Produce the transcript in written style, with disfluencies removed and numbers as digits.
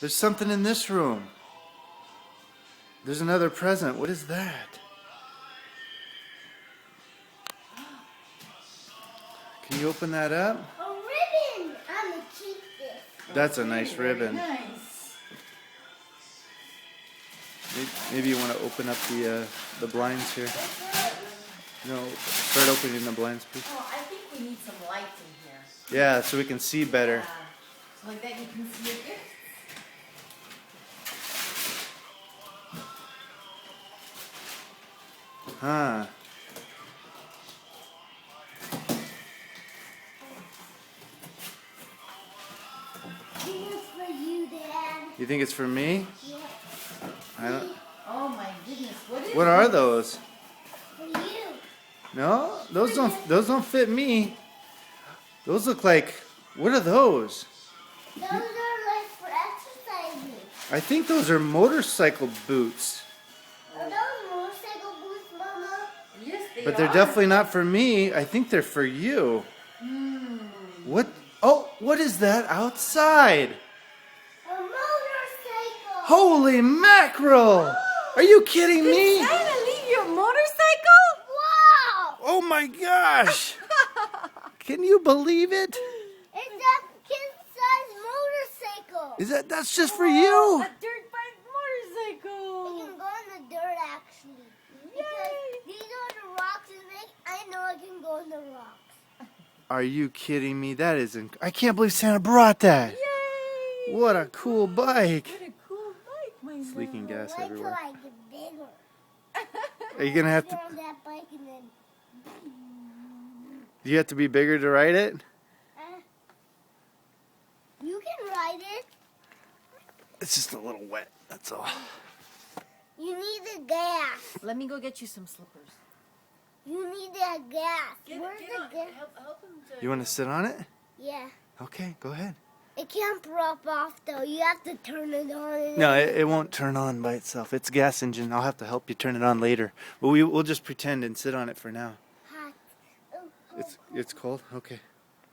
There's something in this room. There's another present. What is that? Can you open that up? A ribbon! I'm gonna keep this. That's a nice ribbon. Nice. Maybe you want to open up the blinds here. No, start opening the blinds, please. Oh, I think we need some light in here. Yeah, so we can see better. Yeah. So like that you can see your gifts. Huh. This is for you, Dad. You think it's for me? Yeah. I don't. Oh my goodness, what is What are this? those? For you. No, those don't fit me. Those look like. What are those? Those are like for exercising. I think those are motorcycle boots. Are those motorcycle boots, Mama? Yes, they But they're are. definitely not for me. I think they're for you. What? Oh, what is that outside? A motorcycle. Holy mackerel! Are you kidding me? Did Santa leave your motorcycle? Wow! Oh my gosh! Can you believe it? It's a kid-sized motorcycle. That's just for you? A dirt bike It motorcycle. can go in the dirt, actually. Because these are the rocks, and I know I can go in the rocks. Are you kidding me? That is I can't believe Santa brought that. Yay! What a cool bike. What a cool bike, my It's leaking son. gas Wait till everywhere. I get bigger. Are you gonna have to? Get on that bike and then... Do you have to be bigger to ride it? You can ride it. It's just a little wet. That's all. You need the gas. Let me go get you some slippers. You need that gas. Where's the gas? Help him to... You want to sit on it? Yeah. Okay, go ahead. It can't prop off though. You have to turn it on. And No, it won't turn on by itself. It's a gas engine. I'll have to help you turn it on later. But we'll just pretend and sit on it for now. Hot. Oh, It's cold? Okay.